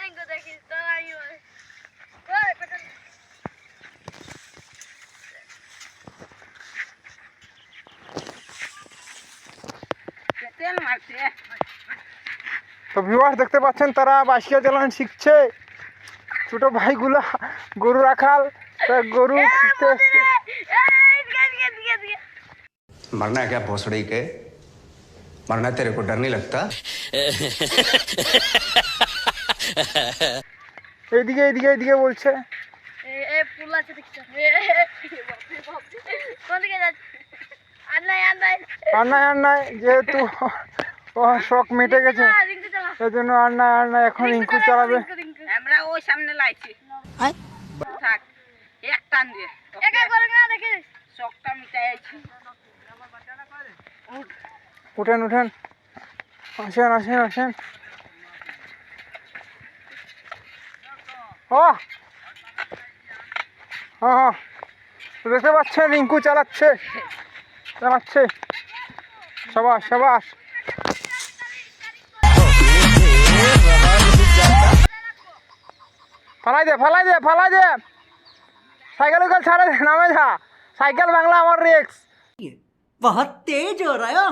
रिंकू देखिए तो आई हो ओए पता তেল মারছে। তো ভিউয়ার্স দেখতে পাচ্ছেন তারা বাঁশিয়া চালান শিখছে, ছোট ভাইগুলা গরু রাখাল, তা গরু খুঁজতে এসছে। मरना है क्या भोसड़ी के? मरना तेरे को डर नहीं लगता? এইদিকে এইদিকে এইদিকে বলছে। ए पुला से देखते कौन दिखे जाते अन्ना আর নাই যেহেতু ও শখ মিটে গেছে रिंकू चला সেই জন্য আর নাই এখন রিঙ্কু চালাবে। আমরা ওই সামনে লাইছি থাক এক টান দিয়ে एका करेंगे ना देखिए শকটা মিটাই আইছি। উঠেন উঠেন, আসেন আসেন আসেন। ও হ্যাঁ, দেখতে পাচ্ছেন রিঙ্কু চালাচ্ছে চালাচ্ছে, সাবাস সাবাস। ফালাই দে ফালাই দে ফালাই দে, সাইকেল উইকেল ছাড়ে দে, নামে যা, সাইকেল বাংলা আমার রিক্স। बहुत तेज हो रहा है।